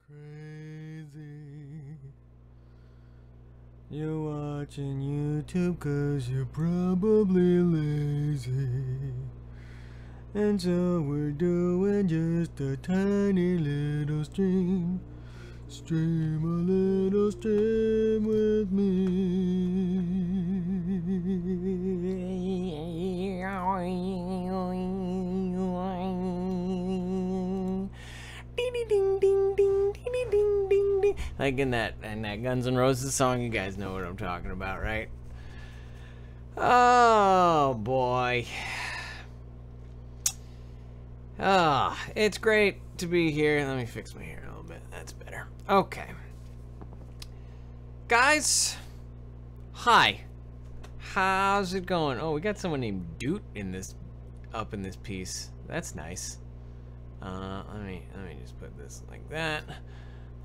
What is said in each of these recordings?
crazy. You're watching YouTube 'cause you're probably lazy. And so we're doing just a tiny little stream. Stream a little stream with me. Ding ding ding ding ding ding ding ding ding. Like in that Guns N' Roses song, you guys know what I'm talking about, right? Oh boy. Ah, it's great to be here. Let me fix my hair a little bit. That's better. Okay. Guys, hi. How's it going? Oh, we got someone named Doot in this piece. That's nice. Let me just put this like that.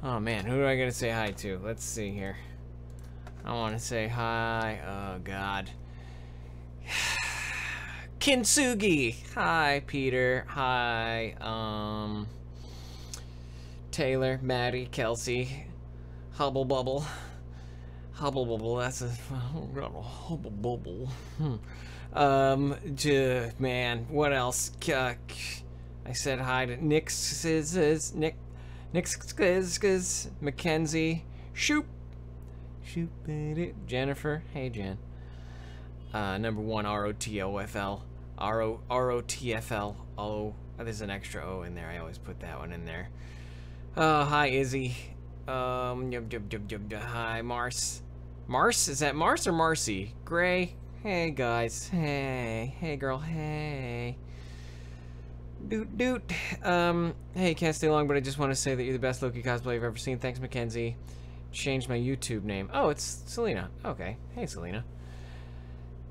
Oh man, who do I gotta say hi to? Let's see here. I want to say hi. Oh God. Kintsugi. Hi, Peter. Hi, Taylor, Maddie, Kelsey, Hubble Bubble. Hubble Bubble, that's a Hubble Bubble. Man, what else? I said hi to Nick, Mackenzie, Shoop, Jennifer. Hey, Jen. Number one, ROTOFL. ROTFL. Oh, there's an extra O in there. I always put that one in there. Hi, Izzy. Hi, Mars. Mars? Is that Mars or Marcy? Gray? Hey, guys. Hey, girl. Hey. Doot. Hey, can't stay long, but I just want to say that you're the best Loki cosplay I've ever seen. Thanks, Mackenzie. Changed my YouTube name. Oh, it's Selena. Okay. Hey, Selena.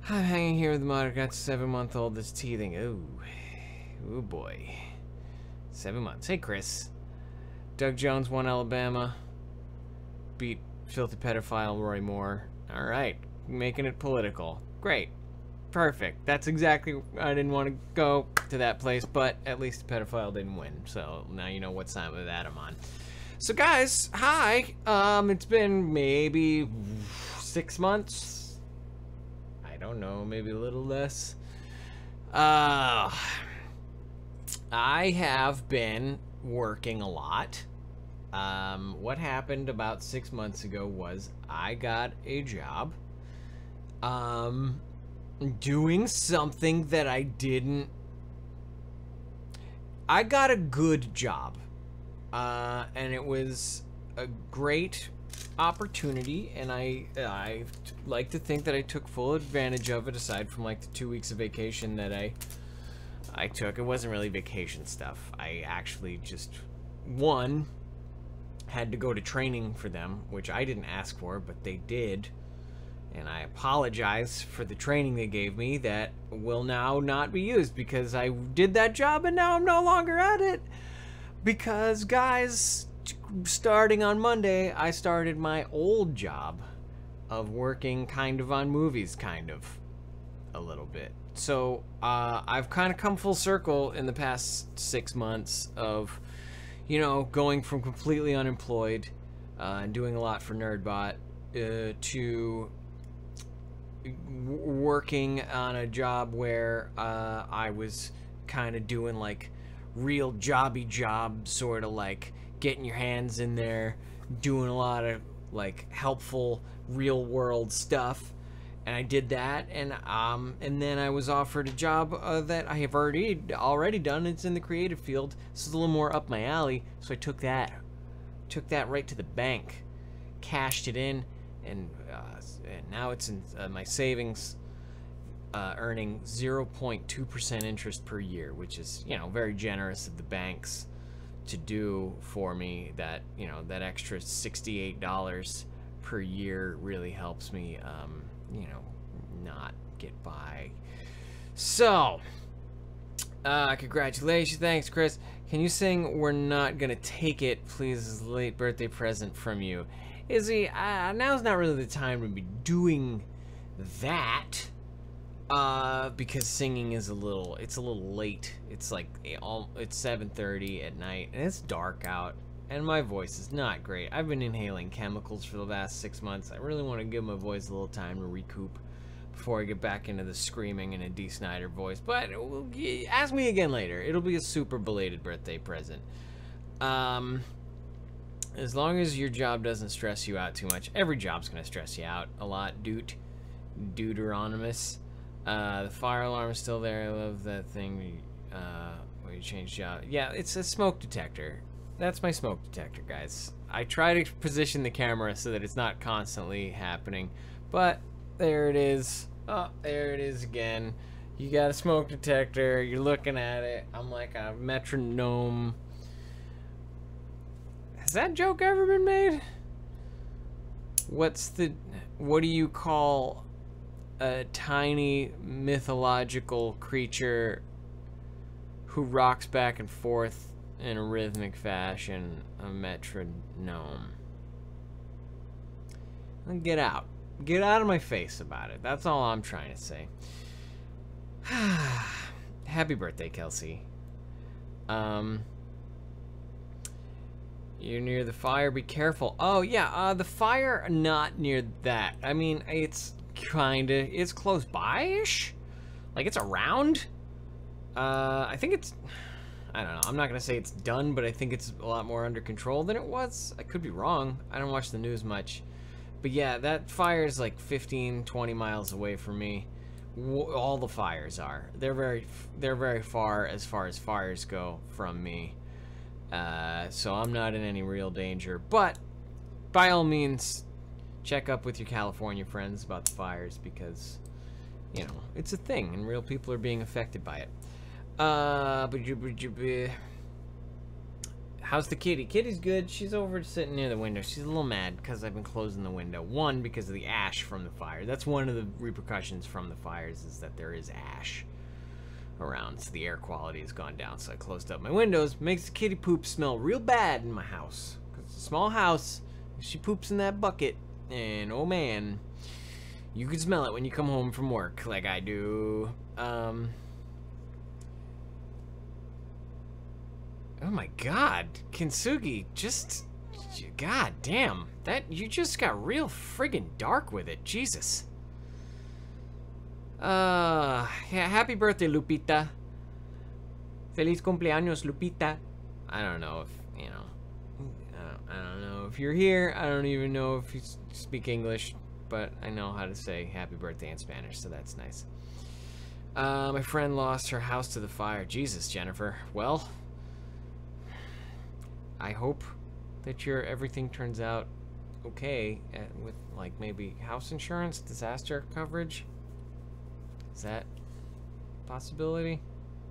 I'm hanging here with the mother. Got 7-month-old that's teething. Ooh, boy. 7 months. Hey, Chris. Doug Jones won Alabama. Beat filthy pedophile Roy Moore. All right, making it political. Great. Perfect. That's exactly. I didn't want to go to that place, but at least the pedophile didn't win. So now you know what side of that I'm on. So guys, hi. It's been maybe 6 months. I don't know, maybe a little less. I have been working a lot. What happened about 6 months ago was I got a job. Doing something that I got a good job. And it was a great opportunity, and I like to think that I took full advantage of it, aside from like the 2 weeks of vacation that I took. It wasn't really vacation stuff. I actually just, one, had to go to training for them, which I didn't ask for, but they did. And I apologize for the training they gave me that will now not be used, because I did that job and now I'm no longer at it. Because, guys, starting on Monday, I started my old job of working kind of on movies, a little bit. So I've kind of come full circle in the past 6 months of, you know, going from completely unemployed and doing a lot for NerdBot to working on a job where I was kind of doing like real jobby job, sort of like getting your hands in there, doing a lot of like helpful real world stuff. And I did that, and then I was offered a job that I have already done. It's in the creative field. This is a little more up my alley, so I took that right to the bank, cashed it in, and now it's in my savings, earning 0.2% interest per year, which is, you know, very generous of the banks to do for me. That, you know, that extra $68 per year really helps me, you know, not get by. So, congratulations. Thanks, Chris. Can you sing "We're Not Gonna Take It," please, as a late birthday present from you? Izzy, now's not really the time to be doing that, because singing is it's a little late. It's like, it's 7:30 at night, and it's dark out, and my voice is not great. I've been inhaling chemicals for the last 6 months. I really want to give my voice a little time to recoup before I get back into the screaming in a D. Snyder voice. But ask me again later. It'll be a super belated birthday present. As long as your job doesn't stress you out too much. Every job's gonna stress you out a lot, Deuteronomous. The fire alarm is still there. I love that thing where you change job. Yeah, it's a smoke detector. That's my smoke detector, guys. I try to position the camera so that it's not constantly happening, but there it is. Oh, there it is again. You got a smoke detector. You're looking at it. I'm like a metronome. Has that joke ever been made? What do you call a tiny mythological creature who rocks back and forth in a rhythmic fashion? A metronome. Get out. Get out of my face about it. That's all I'm trying to say. Happy birthday, Kelsey. You're near the fire, be careful. Oh, yeah, the fire, not near that. I mean, it's it's close by-ish? Like, it's around? I think it's, I don't know, I'm not gonna say it's done, but I think it's a lot more under control than it was. I could be wrong. I don't watch the news much. But yeah, that fire is like 15, 20 miles away from me. All the fires are. They're very far as fires go from me. So I'm not in any real danger, but by all means, check up with your California friends about the fires because, you know, it's a thing and real people are being affected by it. How's the kitty? Kitty's good. She's over sitting near the window. She's a little mad because I've been closing the window. One, because of the ash from the fire. That's one of the repercussions from the fires is that there is ash around, so the air quality has gone down. So I closed up my windows. Makes the kitty poop smell real bad in my house because it's a small house. She poops in that bucket, and oh man, you can smell it when you come home from work, like I do. Oh my God, Kintsugi, just, god damn, that you just got real friggin' dark with it, Jesus. Yeah, happy birthday, Lupita. Feliz cumpleaños, Lupita. I don't know if, you know, I don't know if you're here. I don't even know if you speak English, but I know how to say happy birthday in Spanish, so that's nice. My friend lost her house to the fire. Jesus, Jennifer. Well, I hope that everything turns out okay with, like, maybe house insurance, disaster coverage. Is that a possibility?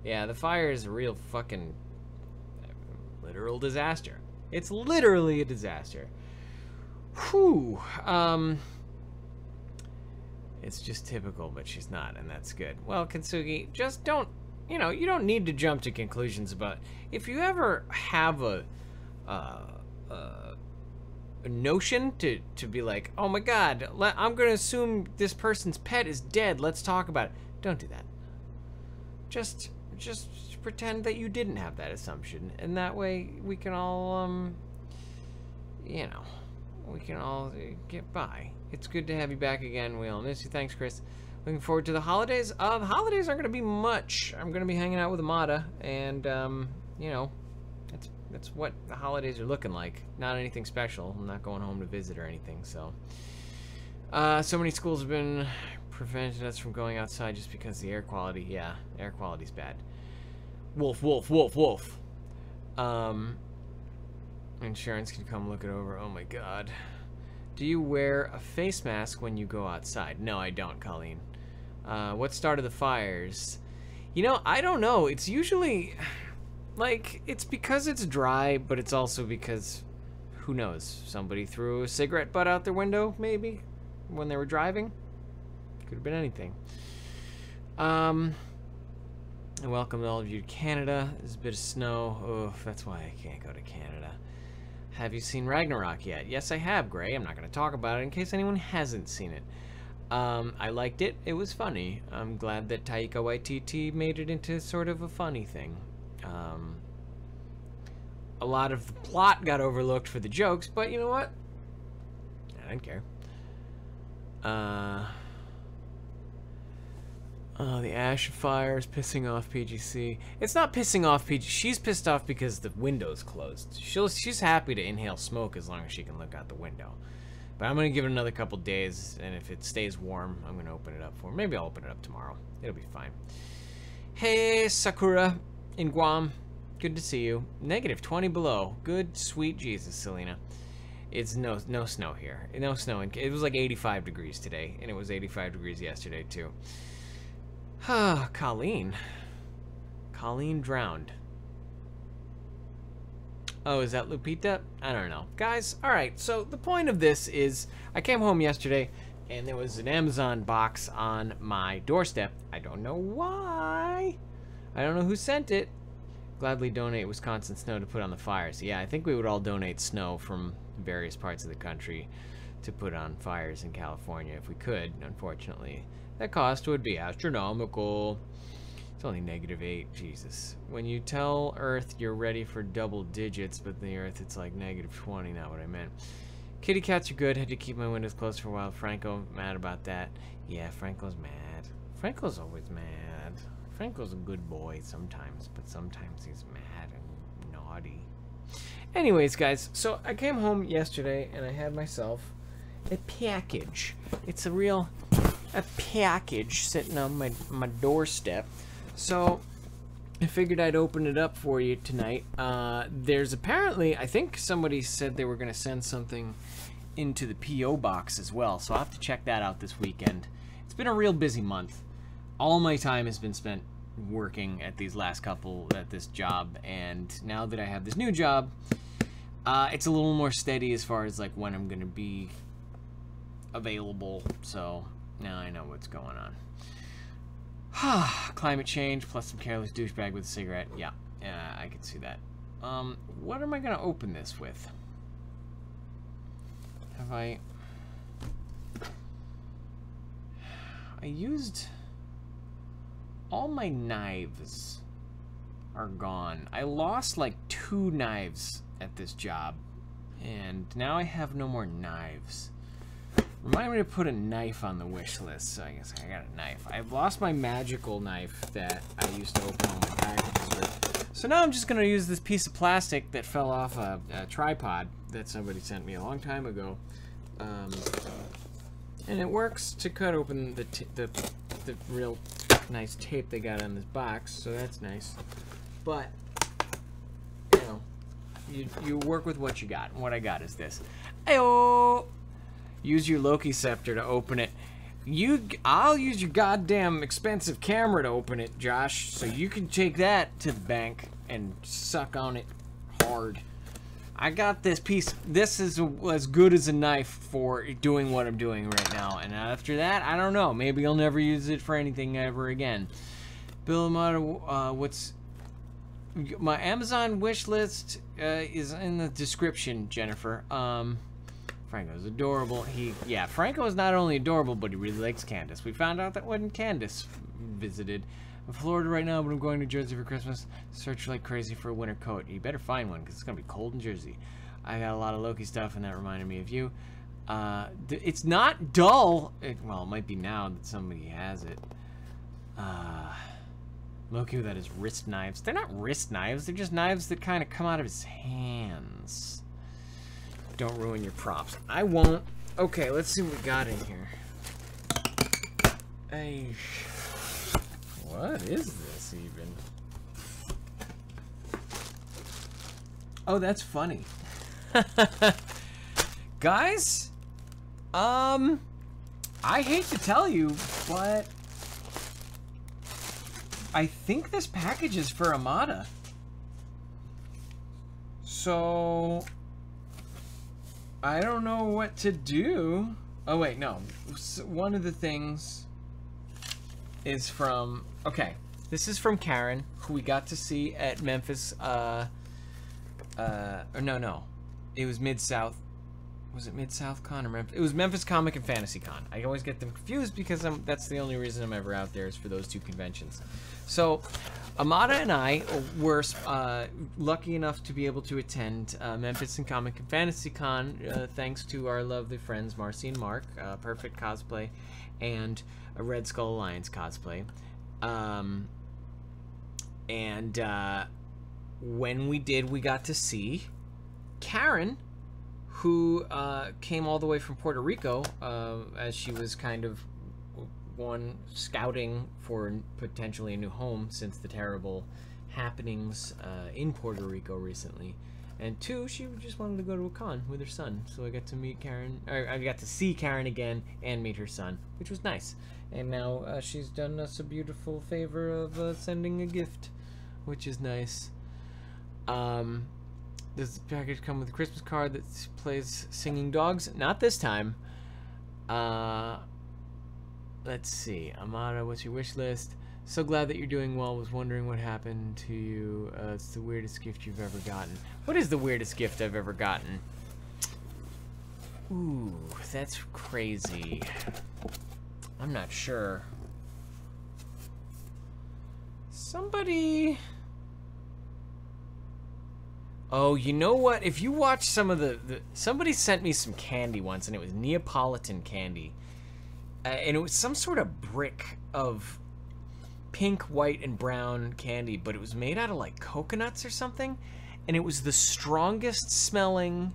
Yeah, the fire is a real fucking literal disaster. It's literally a disaster. Whew. It's just typical, but she's not, and that's good. Well, Kintsugi, just don't, you know, you don't need to jump to conclusions about, if you ever have a notion to be like, oh my God, I'm gonna assume this person's pet is dead, let's talk about it. Don't do that. Just pretend that you didn't have that assumption, and that way we can all, you know, we can all get by. It's good to have you back again. We all miss you. Thanks, Chris. Looking forward to the holidays. The holidays aren't gonna be much. I'm gonna be hanging out with Amada, and you know, that's what the holidays are looking like. Not anything special. I'm not going home to visit or anything. So, so many schools have been preventing us from going outside just because the air quality. Yeah, air quality's bad. Wolf, wolf, wolf, wolf. Insurance can come look it over. Oh my God. Do you wear a face mask when you go outside? No, I don't, Colleen. What started the fires? You know, I don't know. It's usually, like, it's because it's dry, but it's also because, who knows, somebody threw a cigarette butt out their window, maybe, when they were driving? Could have been anything. And welcome all of you to Canada. There's a bit of snow. Oh, that's why I can't go to Canada. Have you seen Ragnarok yet? Yes, I have, Gray. I'm not going to talk about it in case anyone hasn't seen it. I liked it. It was funny. I'm glad that Taika Waititi made it into sort of a funny thing. a lot of the plot got overlooked for the jokes, but you know what? I don't care. The ash fire is pissing off PGC. It's not pissing off PGC. She's pissed off because the window's closed. She's happy to inhale smoke as long as she can look out the window. But I'm going to give it another couple days, and if it stays warm, I'm going to open it up for her. Maybe I'll open it up tomorrow. It'll be fine. Hey, Sakura in Guam. Good to see you. Negative 20 below. Good, sweet Jesus, Selena. It's no snow here. No snow. It was like 85 degrees today, and it was 85 degrees yesterday, too. Colleen. Colleen drowned. Oh, is that Lupita? I don't know. Guys, alright, so the point of this is I came home yesterday and there was an Amazon box on my doorstep. I don't know why. I don't know who sent it. Gladly donate Wisconsin snow to put on the fires. Yeah, I think we would all donate snow from various parts of the country to put on fires in California if we could. Unfortunately, that cost would be astronomical. It's only -8. Jesus. When you tell Earth you're ready for double digits, but the Earth it's like -20, not what I meant. Kitty cats are good. Had to keep my windows closed for a while. Franco, mad about that. Yeah, Franco's mad. Franco's always mad. Franco's a good boy sometimes, but sometimes he's mad and naughty. Anyways, guys, so I came home yesterday and I had myself a package. It's a package sitting on my doorstep. So I figured I'd open it up for you tonight. There's apparently, I think somebody said they were going to send something into the P.O. box as well, so I'll have to check that out this weekend. It's been a real busy month. All my time has been spent working at this job, and now that I have this new job, it's a little more steady as far as like when I'm going to be available, so now I know what's going on. Climate change plus some careless douchebag with a cigarette. Yeah, I can see that. What am I gonna open this with? Have I used all my knives are gone. I lost like 2 knives at this job, and now I have no more knives. Remind me to put a knife on the wish list, so I guess I got a knife. I've lost my magical knife that I used to open all my packages with. So now I'm just going to use this piece of plastic that fell off a tripod that somebody sent me a long time ago. And it works to cut open the real nice tape they got on this box, so that's nice. But, you know, you work with what you got. And what I got is this. Ayo! Use your Loki scepter to open it. I'll use your goddamn expensive camera to open it, Josh, so you can take that to the bank and suck on it hard. I got this piece. This is as good as a knife for doing what I'm doing right now. And after that, I don't know. Maybe I'll never use it for anything ever again. Bill Amata, what's... My Amazon wish list is in the description, Jennifer. Franco's adorable. Franco is not only adorable, but he really likes Candace. We found out that when Candace visited. I'm in Florida right now, but I'm going to Jersey for Christmas. Search like crazy for a winter coat. You better find one, because it's going to be cold in Jersey. I got a lot of Loki stuff, and that reminded me of you. It's not dull. Well, it might be now that somebody has it. Loki without his wrist knives. They're not wrist knives. They're just knives that kind of come out of his hands. Don't ruin your props. I won't. Okay, let's see what we got in here. Hey, what is this even? Oh, that's funny. Guys, I hate to tell you, but I think this package is for Amada. So I don't know what to do. Oh wait, no. One of the things is from... Okay, this is from Karen, who we got to see at Memphis. Or no. It was Mid-South. Was it Mid-South Con or Memphis? It was Memphis Comic and Fantasy Con. I always get them confused because that's the only reason I'm ever out there is for those two conventions. So, Amada and I were lucky enough to be able to attend Memphis and Comic and Fantasy Con thanks to our lovely friends Marcy and Mark, Perfect Cosplay, and a Red Skull Alliance cosplay. When we did, we got to see Karen, who came all the way from Puerto Rico as she was kind of scouting for potentially a new home since the terrible happenings in Puerto Rico recently, and two, she just wanted to go to a con with her son, so I got to meet Karen, or I got to see Karen again and meet her son, which was nice. And now she's done us a beautiful favor of sending a gift, which is nice. Does the package come with a Christmas card that plays Singing Dogs? Not this time. Let's see. Amada, what's your wish list? So glad that you're doing well. Was wondering what happened to you. It's the weirdest gift you've ever gotten. What is the weirdest gift I've ever gotten? Ooh, that's crazy. I'm not sure. Somebody... Oh, you know what? If you watch some of somebody sent me some candy once, and it was Neapolitan candy. And it was some sort of brick of pink, white, and brown candy, but it was made out of, like, coconuts or something. And it was the strongest smelling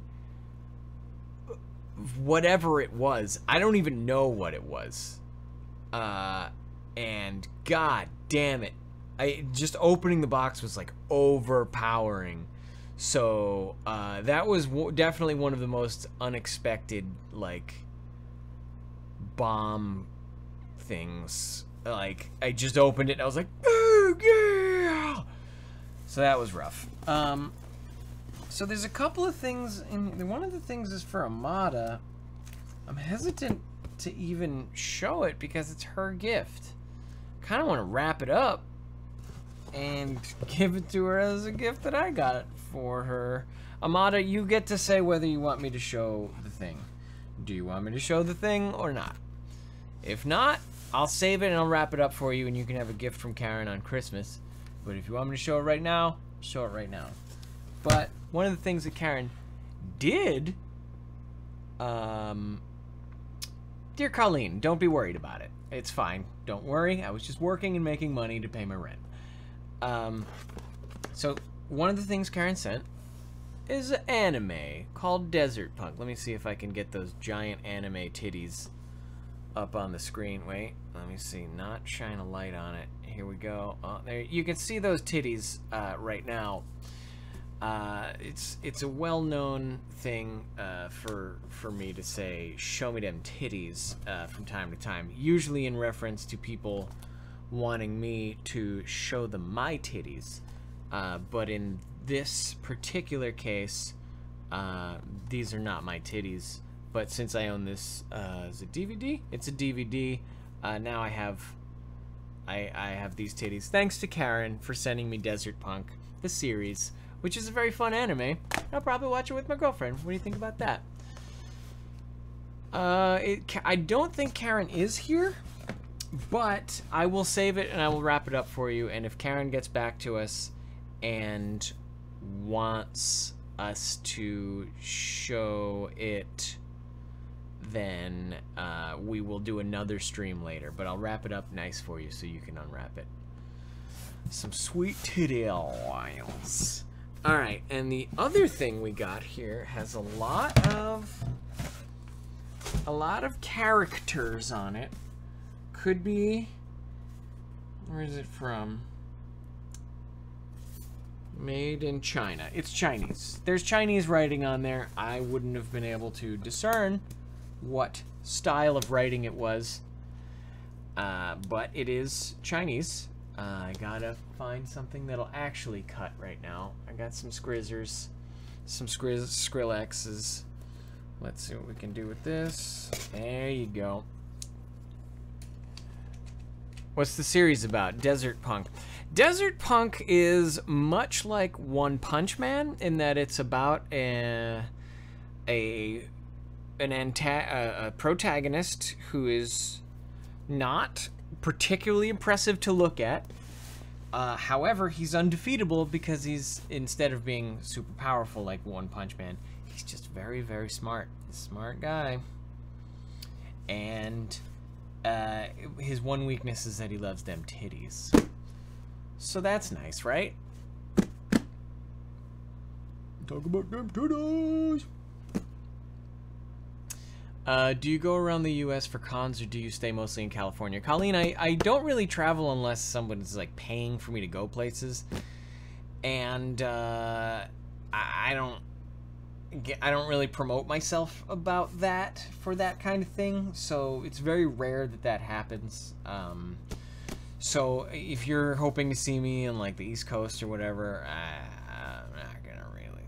whatever it was. I don't even know what it was. And god damn it. Just opening the box was, like, overpowering. So, that was definitely one of the most unexpected, like, bomb things. Like, I just opened it and I was like, oh, yeah! So that was rough. So there's a couple of things, and one of the things is for Amada. I'm hesitant to even show it because it's her gift. Kind of want to wrap it up and give it to her as a gift that I got for her. Amada, you get to say whether you want me to show the thing. Do you want me to show the thing or not? If not, I'll save it and I'll wrap it up for you and you can have a gift from Karen on Christmas. But if you want me to show it right now, show it right now. But one of the things that Karen did, dear Colleen, don't be worried about it. It's fine. Don't worry. I was just working and making money to pay my rent. So one of the things Karen sent is an anime called Desert Punk. Let me see if I can get those giant anime titties up on the screen. Wait, let me see. Not shine a light on it. Here we go. Oh, there you can see those titties right now. It's a well-known thing for me to say, show me them titties from time to time. Usually in reference to people wanting me to show them my titties. But in this particular case, these are not my titties. But since I own this as a DVD, it's a DVD. Now I have these titties. Thanks to Karen for sending me Desert Punk, the series, which is a very fun anime. I'll probably watch it with my girlfriend. What do you think about that? I don't think Karen is here, but I will save it and I will wrap it up for you. And if Karen gets back to us and wants us to show it, then we will do another stream later. But I'll wrap it up nice for you so you can unwrap it. Some sweet titty oils. Alright, and the other thing we got here has a lot of characters on it. Could be, where is it from? Made in China. It's Chinese. There's Chinese writing on there. I wouldn't have been able to discern what style of writing it was, but it is Chinese. I gotta find something that'll actually cut right now. I got some Skrizzers, some Skrillexes. Let's see what we can do with this. There you go. What's the series about? Desert Punk. Desert Punk is much like One Punch Man in that it's about a a protagonist who is not particularly impressive to look at. However, he's undefeatable because he's, instead of being super powerful like One Punch Man, he's just very, very smart. Smart guy. And his one weakness is that he loves them titties. So that's nice, right? Talk about them titties. Do you go around the U.S. for cons, or do you stay mostly in California? Colleen, I don't really travel unless someone's like paying for me to go places, and I don't really promote myself about that for that kind of thing. So it's very rare that that happens. So if you're hoping to see me in like the East Coast or whatever, I'm not gonna really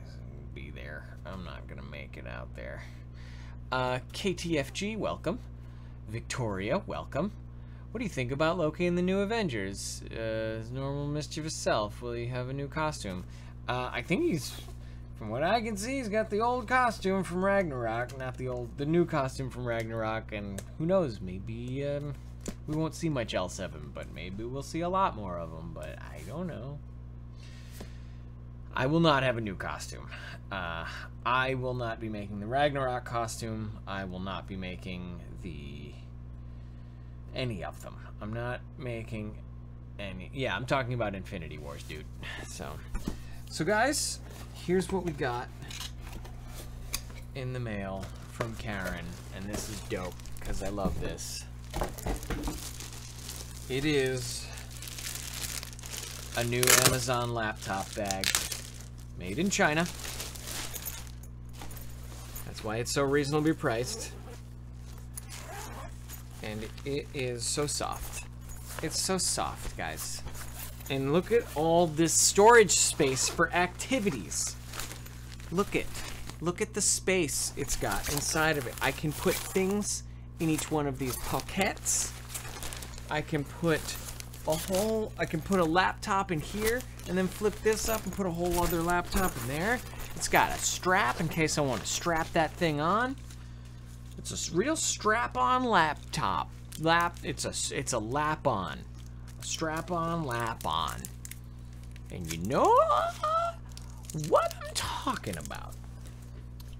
be there. I'm not gonna make it out there. KTFG, welcome. Victoria, welcome. What do you think about Loki and the new Avengers? His normal mischievous self. Will he have a new costume? I think he's, from what I can see, he's got the old costume from Ragnarok, not the new costume from Ragnarok, and who knows, maybe, we won't see much else of him, but maybe we'll see a lot more of him, but I don't know. I will not have a new costume. I will not be making the Ragnarok costume. I will not be making any of them. I'm not making any. Yeah, I'm talking about Infinity Wars, dude. So guys, here's what we got in the mail from Karen, and this is dope because I love this. It is a new Amazon laptop bag made in China. That's why it's so reasonably priced. And it is so soft. It's so soft, guys. And look at all this storage space for activities. Look at the space it's got inside of it. I can put things in each one of these pockets. I can put a laptop in here and then flip this up and put a whole other laptop in there. It's got a strap in case I want to strap that thing on. It's a real strap-on laptop. It's a lap-on. A strap-on, lap-on. And you know what I'm talking about.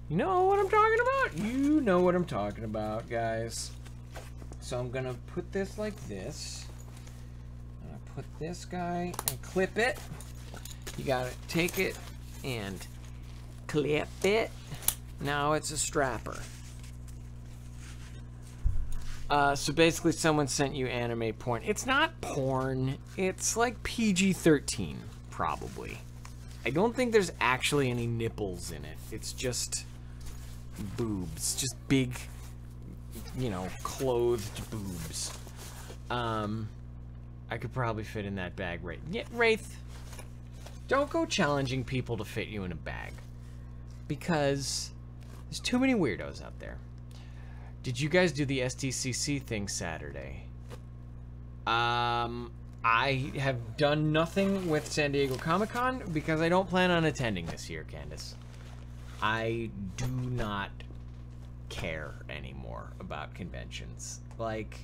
You know what I'm talking about? You know what I'm talking about, guys. So I'm gonna put this like this. I'm gonna put this guy and clip it. You gotta take it and clip it. Now it's a strapper. So basically someone sent you anime porn. It's not porn. It's like PG-13, probably. I don't think there's actually any nipples in it. It's just boobs. Just big, you know, clothed boobs. I could probably fit in that bag, right? Yeah, Wraith, don't go challenging people to fit you in a bag. Because there's too many weirdos out there. Did you guys do the SDCC thing Saturday? I have done nothing with San Diego Comic-Con because I don't plan on attending this year, Candace. I do not care anymore about conventions. Like,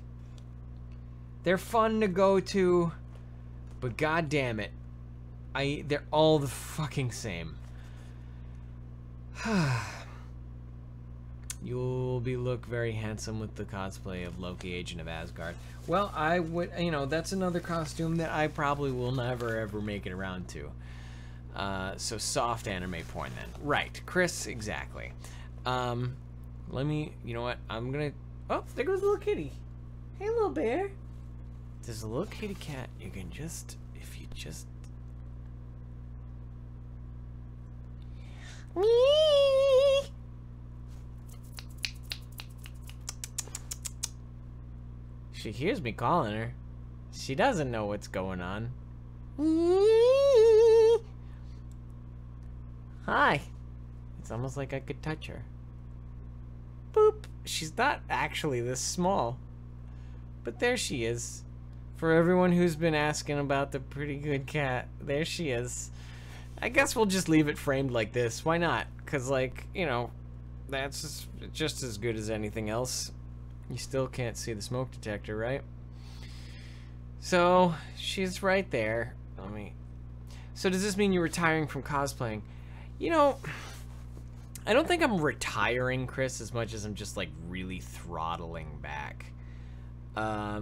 they're fun to go to, but god damn it, they're all the fucking same. You'll look very handsome with the cosplay of Loki, Agent of Asgard. Well, I would, you know, that's another costume that I probably will never ever make it around to. So soft anime porn then. Right, Chris, exactly. Let me, you know what, I'm gonna, oh, there goes the little kitty. Hey, little bear. There's a little kitty cat. You can just, if you just... Wee! She hears me calling her. She doesn't know what's going on. Hi. It's almost like I could touch her. Boop. She's not actually this small. But there she is. For everyone who's been asking about the pretty good cat, there she is. I guess we'll just leave it framed like this. Why not? Because, like, you know, that's just as good as anything else. You still can't see the smoke detector, right? So, she's right there. So does this mean you're retiring from cosplaying? You know, I don't think I'm retiring, Chris, as much as I'm just, like, really throttling back. I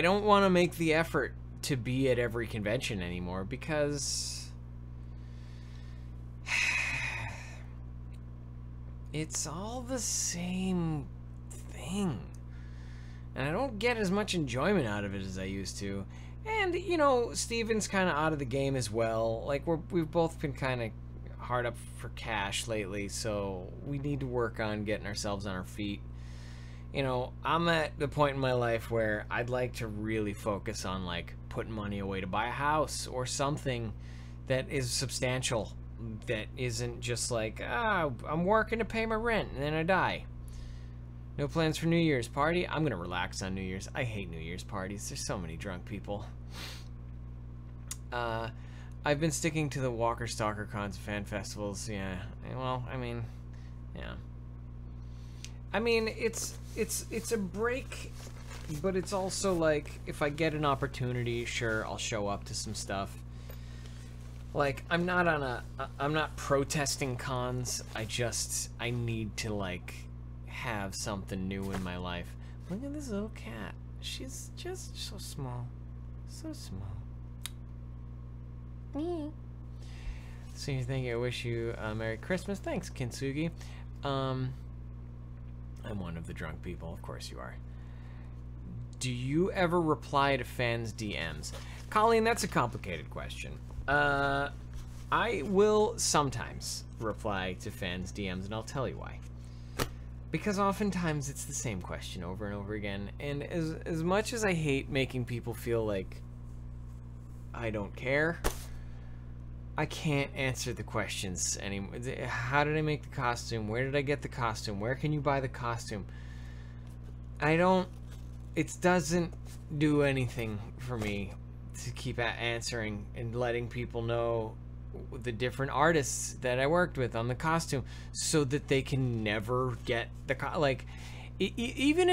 don't want to make the effort to be at every convention anymore because it's all the same thing. And I don't get as much enjoyment out of it as I used to. And, you know, Steven's kind of out of the game as well. Like, we've both been kind of hard up for cash lately, so we need to work on getting ourselves on our feet. You know, I'm at the point in my life where I'd like to really focus on, like, putting money away to buy a house or something that is substantial, that isn't just like, I'm working to pay my rent and then I die. No plans for New Year's party? I'm gonna relax on New Year's. I hate New Year's parties. There's so many drunk people. I've been sticking to the Walker Stalker cons and fan festivals. Yeah. Well, I mean, yeah. I mean, it's a break, but it's also like, if I get an opportunity, sure, I'll show up to some stuff. Like, I'm not protesting cons. I need to, like, have something new in my life. Look at this little cat. She's just so small. So small. Me. So you think I wish you a Merry Christmas? Thanks, Kintsugi. I'm one of the drunk people. Of course you are. Do you ever reply to fans' DMs? Colleen, that's a complicated question. I will sometimes reply to fans' DMs, and I'll tell you why. Because oftentimes it's the same question over and over again, and as much as I hate making people feel like I don't care, I can't answer the questions anymore. How did I make the costume? Where did I get the costume? Where can you buy the costume? It doesn't do anything for me to keep answering and letting people know the different artists that I worked with on the costume, so that they can never get the even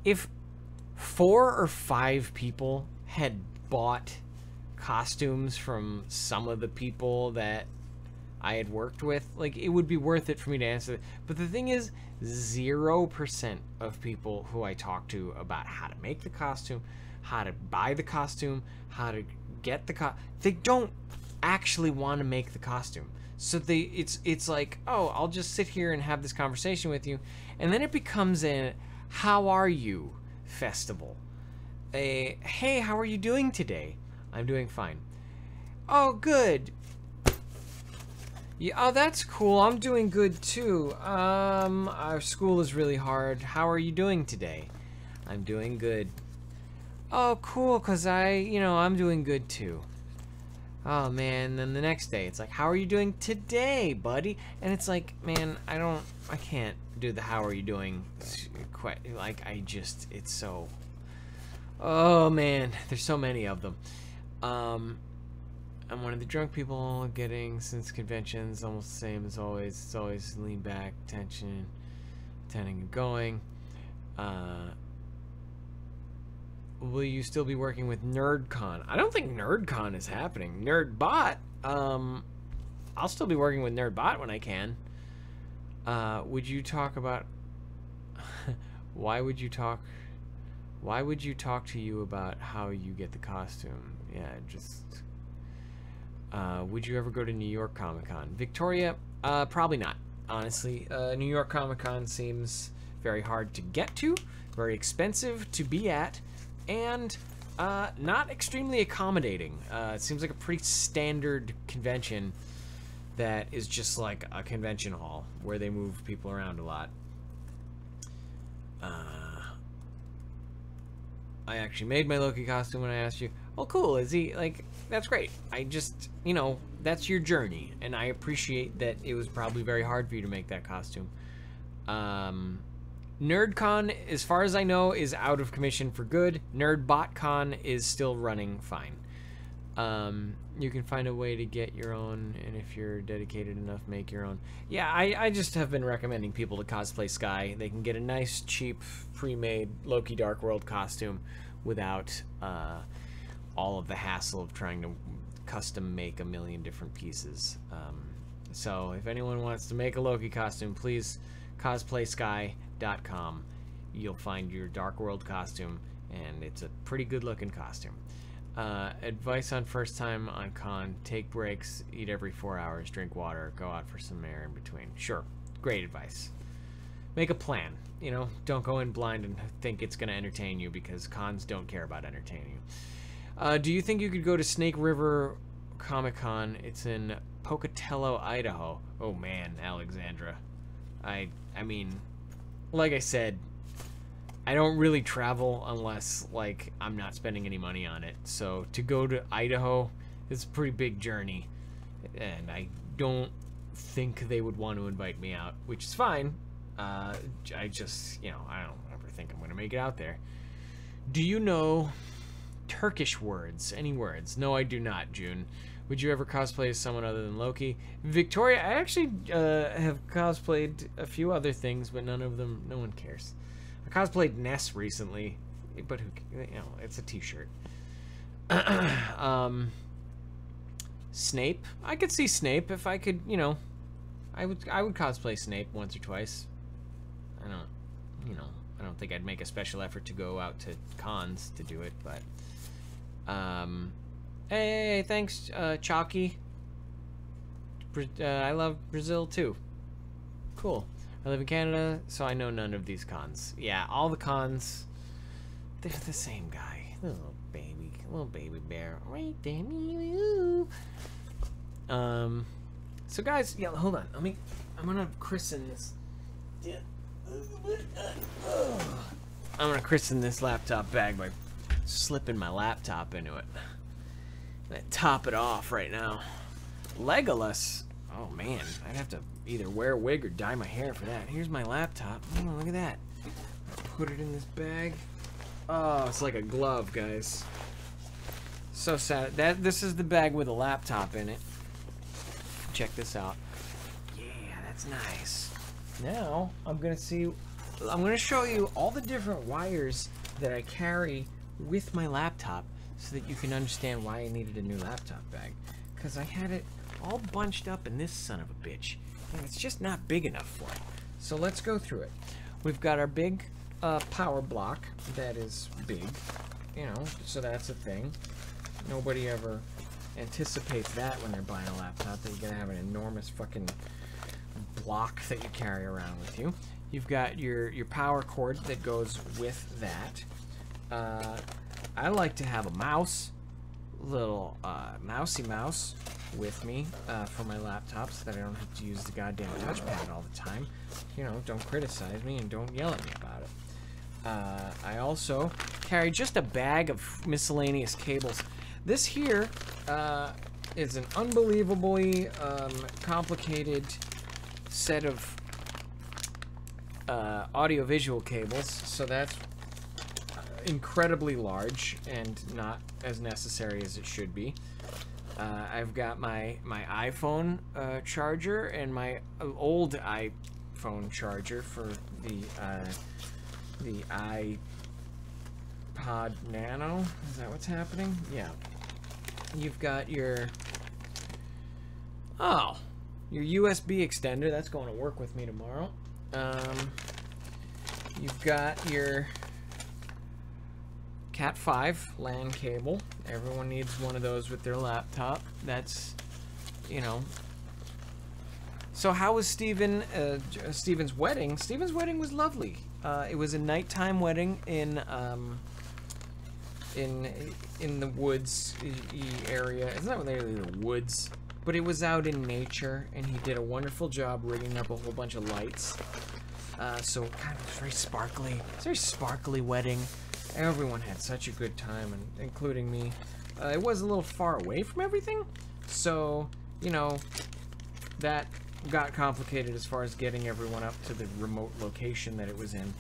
if 4 or 5 people had bought costumes from some of the people that I had worked with, like, it would be worth it for me to answer. But the thing is, 0% of people who I talk to about how to make the costume, how to buy the costume, how to get the they don't actually want to make the costume. So it's like, oh, I'll just sit here and have this conversation with you, and then it becomes a how are you festival. Hey, how are you doing today? I'm doing fine. Oh, good. Yeah, oh, that's cool. I'm doing good too. Our school is really hard. How are you doing today? I'm doing good. Oh, cool, 'cause I'm doing good too. Oh, man, then the next day, it's like, how are you doing today, buddy? And it's like, man, I can't do the how are you doing quite, like, it's so, oh, man, there's so many of them. I'm one of the drunk people getting since conventions, almost the same as always. It's always lean back, tension, attending and going. Will you still be working with NerdCon? I don't think NerdCon is happening. NerdBot, I'll still be working with NerdBot when I can. Would you talk about... Why would you talk to you about how you get the costume? Yeah, just... would you ever go to New York Comic-Con? Victoria, probably not, honestly. New York Comic-Con seems very hard to get to, very expensive to be at, and not extremely accommodating. It seems like a pretty standard convention that is just like a convention hall where they move people around a lot. I actually made my Loki costume when I asked you. Oh, cool. Is he, like, that's great. I just, that's your journey, and I appreciate that it was probably very hard for you to make that costume. NerdCon, as far as I know, is out of commission for good. NerdBotCon is still running fine. You can find a way to get your own, and if you're dedicated enough, make your own. Yeah, I just have been recommending people to cosplay Sky. They can get a nice, cheap, pre-made Loki Dark World costume without all of the hassle of trying to custom make a million different pieces. So if anyone wants to make a Loki costume, please cosplaysky.com. You'll find your Dark World costume, and it's a pretty good looking costume. Advice on first time on con: take breaks, eat every 4 hours, drink water, go out for some air in between. Sure, great advice. Make a plan, you know, don't go in blind and think it's going to entertain you, because cons don't care about entertaining you. Do you think you could go to Snake River Comic-Con? It's in Pocatello, Idaho. Oh man, Alexandra. I mean, like I said, I don't really travel unless, like, I'm not spending any money on it. So to go to Idaho is a pretty big journey, and I don't think they would want to invite me out, which is fine. I just, you know, I don't ever think I'm going to make it out there. Do you know Turkish words? Any words? No, I do not, June. Would you ever cosplay as someone other than Loki? Victoria, I actually have cosplayed a few other things, but none of them, no one cares. I cosplayed Ness recently, but who, you know, it's a t-shirt. Snape, I could see Snape if I could, you know, I would cosplay Snape once or twice. I don't think I'd make a special effort to go out to cons to do it, but hey, thanks, Chalky. I love Brazil too. Cool. I live in Canada, so I know none of these cons. Yeah, all the cons, they're the same guy. Little baby bear. Right there. So guys, yeah, hold on. I'm gonna christen this. Yeah. I'm gonna christen this laptop bag by slipping my laptop into it. I'm gonna top it off right now. Legolas. Oh man, I'd have to either wear a wig or dye my hair for that. Here's my laptop. Oh, look at that. Put it in this bag. Oh, it's like a glove, guys. So sad. This is the bag with a laptop in it. Check this out. Yeah, that's nice. Now I'm gonna show you all the different wires that I carry with my laptop, so that you can understand why I needed a new laptop bag. Because I had it all bunched up in this son of a bitch, and it's just not big enough for it. So let's go through it. We've got our big power block that is big, you know, so that's a thing. Nobody ever anticipates that when they're buying a laptop, that you're gonna have an enormous fucking block that you carry around with you. You've got your power cord that goes with that. I like to have a mouse, little mousy mouse with me for my laptop, so that I don't have to use the goddamn touchpad all the time. You know, don't criticize me and don't yell at me about it. I also carry just a bag of miscellaneous cables. This here is an unbelievably complicated set of audio-visual cables, so that's incredibly large and not as necessary as it should be. I've got my iPhone charger and my old iPhone charger for the iPod Nano. Is that what's happening? Yeah. You've got your USB extender. That's going to work with me tomorrow. You've got your Cat 5 LAN cable. Everyone needs one of those with their laptop. That's, you know. So how was Steven's wedding? Steven's wedding was lovely. It was a nighttime wedding in the woods area. It's not really the woods, but it was out in nature, and he did a wonderful job rigging up a whole bunch of lights. So kind of very sparkly. It's a very sparkly wedding. Everyone had such a good time, and including me. It was a little far away from everything, so, you know, that got complicated as far as getting everyone up to the remote location that it was in.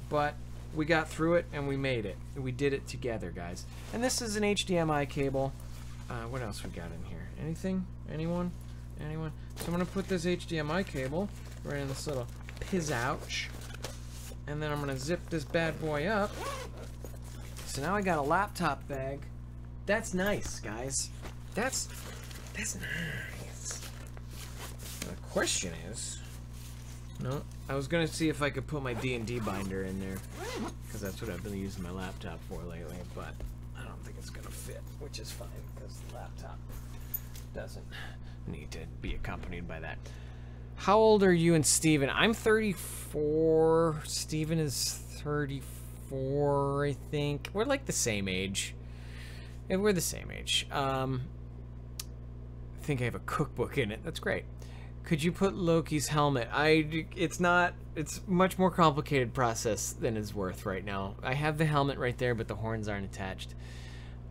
But we got through it, and we made it. We did it together, guys. And this is an HDMI cable. What else we got in here? Anything? Anyone? Anyone? So I'm gonna put this HDMI cable right in this little pizzouch, and then I'm gonna zip this bad boy up. So now I got a laptop bag. That's nice, guys. That's nice. The question is, no, I was gonna see if I could put my D&D binder in there, because that's what I've been using my laptop for lately, but I don't think it's gonna fit, which is fine, because the laptop doesn't need to be accompanied by that. How old are you and Steven? I'm 34. Steven is 34, I think. We're like the same age. Yeah, we're the same age. I think I have a cookbook in it. That's great. Could you put Loki's helmet? It's not, it's much more complicated process than is worth right now. I have the helmet right there, but the horns aren't attached.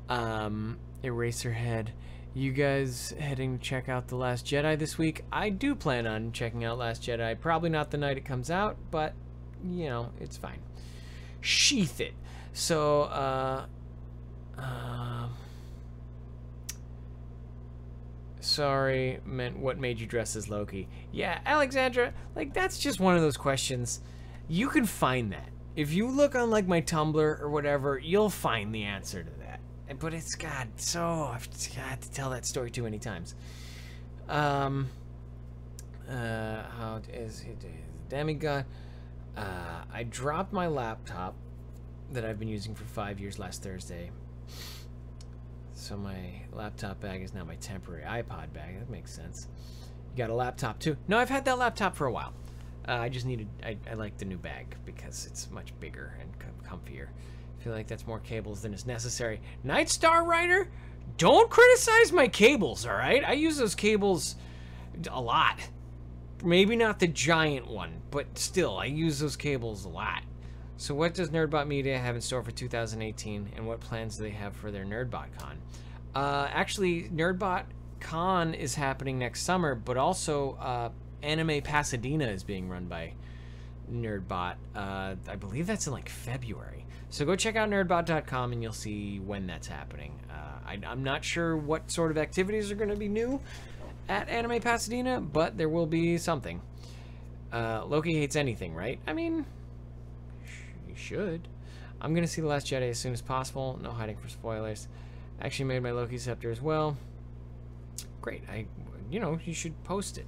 Eraserhead. You guys heading to check out The Last Jedi this week? I do plan on checking out Last Jedi. Probably not the night it comes out, but, you know, it's fine. Sheath it. So, sorry, meant what made you dress as Loki? Yeah, Alexandra, like, that's just one of those questions. You can find that. If you look on, like, my Tumblr or whatever, you'll find the answer to that. But it's, God, so, I've got to tell that story too many times. How is it? Demigod. I dropped my laptop that I've been using for 5 years last Thursday. So my laptop bag is now my temporary iPod bag. That makes sense. You got a laptop too? No, I've had that laptop for a while. I just needed, I like the new bag because it's much bigger and comfier. I feel like that's more cables than is necessary. Night Star Rider, don't criticize my cables, all right? I use those cables a lot. Maybe not the giant one, but still, I use those cables a lot. So what does NerdBot Media have in store for 2018, and what plans do they have for their NerdBot Con? Actually, NerdBot Con is happening next summer, but also Anime Pasadena is being run by NerdBot. I believe that's in like February. So go check out nerdbot.com and you'll see when that's happening. I'm not sure what sort of activities are going to be new at Anime Pasadena, but there will be something. Loki hates anything, right? I mean, you should. I'm going to see The Last Jedi as soon as possible. No hiding for spoilers. I actually made my Loki scepter as well. Great. You know, you should post it.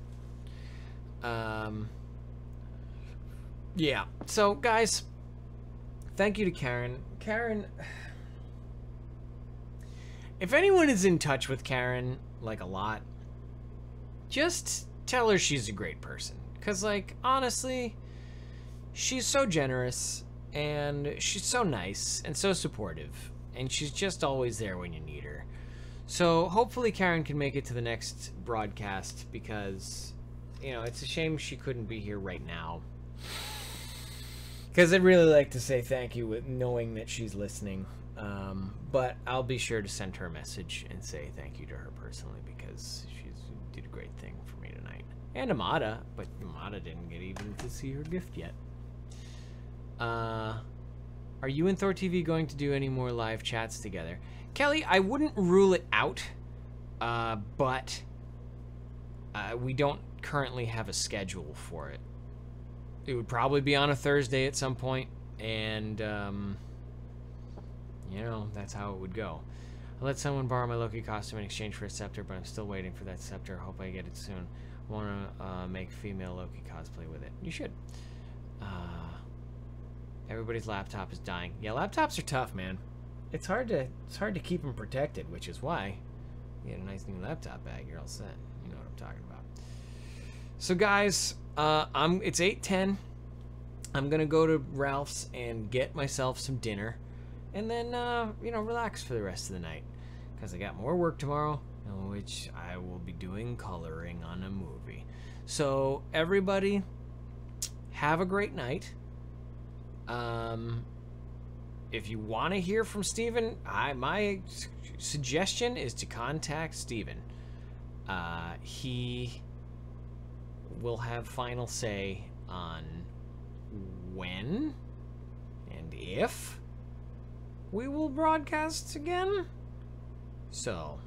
Yeah. So, guys, thank you to Karen. Karen, if anyone is in touch with Karen, like, a lot, just tell her she's a great person. Because, like, honestly, she's so generous, and she's so nice, and so supportive, and she's just always there when you need her. So, hopefully Karen can make it to the next broadcast, because, you know, it's a shame she couldn't be here right now. Because I'd really like to say thank you with knowing that she's listening. But I'll be sure to send her a message and say thank you to her personally, because she did a great thing for me tonight. And Amada, but Amada didn't get even to see her gift yet. Are you and ThorTV going to do any more live chats together? Kelly, I wouldn't rule it out, but we don't currently have a schedule for it. It would probably be on a Thursday at some point, and, you know, that's how it would go. I let someone borrow my Loki costume in exchange for a scepter, but I'm still waiting for that scepter. Hope I get it soon. Want to make female Loki cosplay with it. You should. Everybody's laptop is dying. Yeah, laptops are tough, man. It's hard to keep them protected, which is why you get a nice new laptop bag. You're all set. You know what I'm talking about. So, guys, it's 8:10. I'm gonna go to Ralph's and get myself some dinner, and then you know, relax for the rest of the night, because I got more work tomorrow, in which I will be doing coloring on a movie. So everybody, have a great night. If you want to hear from Steven, my suggestion is to contact Steven. He will have final say on when and if we will broadcast again. So,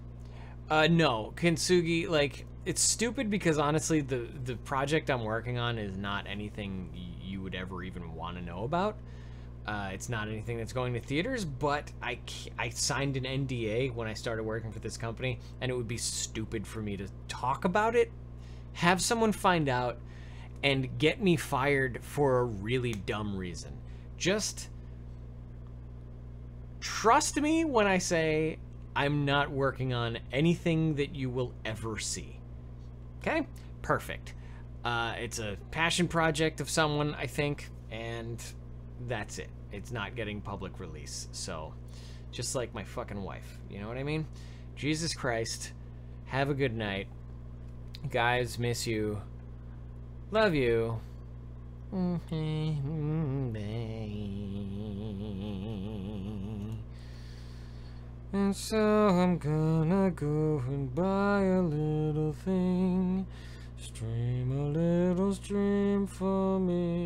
No, Kintsugi, like, it's stupid because honestly, the project I'm working on is not anything you would ever even want to know about. It's not anything that's going to theaters, but I signed an NDA when I started working for this company, and it would be stupid for me to talk about it, have someone find out, and get me fired for a really dumb reason. Just trust me when I say I'm not working on anything that you will ever see. Okay? Perfect. It's a passion project of someone, I think, and that's it. It's not getting public release. So, just like my fucking wife. You know what I mean? Jesus Christ. Have a good night. Guys, miss you. Love you. And so I'm gonna go and buy a little thing. Stream a little stream for me.